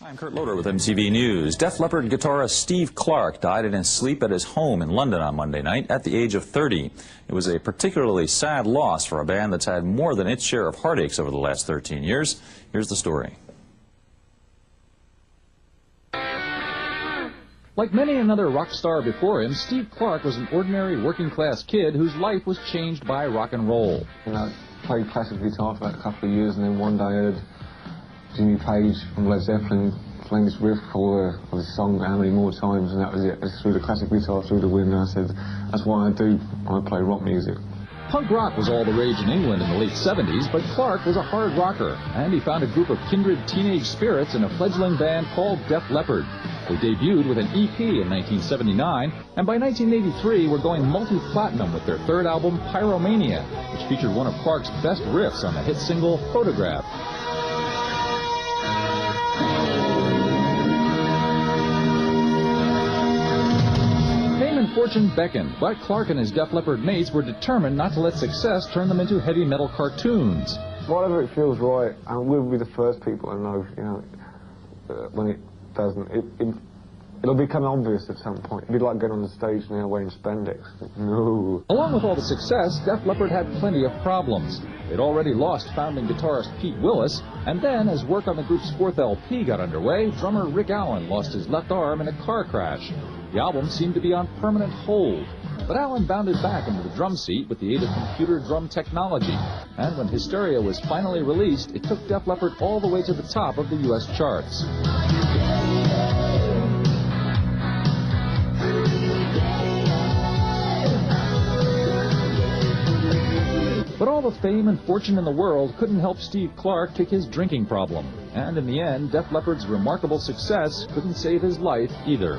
I'm Kurt Loder with MTV News. Def Leppard guitarist Steve Clark died in his sleep at his home in London on Monday night at the age of 30. It was a particularly sad loss for a band that's had more than its share of heartaches over the last 13 years. Here's the story. Like many another rock star before him, Steve Clark was an ordinary working-class kid whose life was changed by rock and roll. You know, played classic guitar for about a couple of years, and then one day I heard Jimmy Page from Led Zeppelin playing this riff called of this song How Many More Times, and that was it. I just threw the classic guitar through the window, and I said, that's what I do when I play rock music. Punk rock was all the rage in England in the late 70s, but Clark was a hard rocker, and he found a group of kindred teenage spirits in a fledgling band called Def Leppard. They debuted with an EP in 1979, and by 1983 were going multi-platinum with their third album, Pyromania, which featured one of Clark's best riffs on the hit single, Photograph. Fame and fortune beckoned, but Clark and his Def Leppard mates were determined not to let success turn them into heavy metal cartoons. Whatever it feels right, and we'll be the first people to know, you know, when it doesn't. It'll become obvious at some point. It'd be like getting on the stage now wearing spandex. No. Along with all the success, Def Leppard had plenty of problems. They'd already lost founding guitarist Pete Willis, and then, as work on the group's fourth LP got underway, drummer Rick Allen lost his left arm in a car crash. The album seemed to be on permanent hold, but Allen bounded back into the drum seat with the aid of computer drum technology, and when Hysteria was finally released, it took Def Leppard all the way to the top of the U.S. charts. But all the fame and fortune in the world couldn't help Steve Clark kick his drinking problem. And in the end, Def Leppard's remarkable success couldn't save his life either.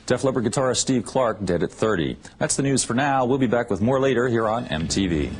Def Leppard guitarist Steve Clark dead at 30. That's the news for now. We'll be back with more later here on MTV.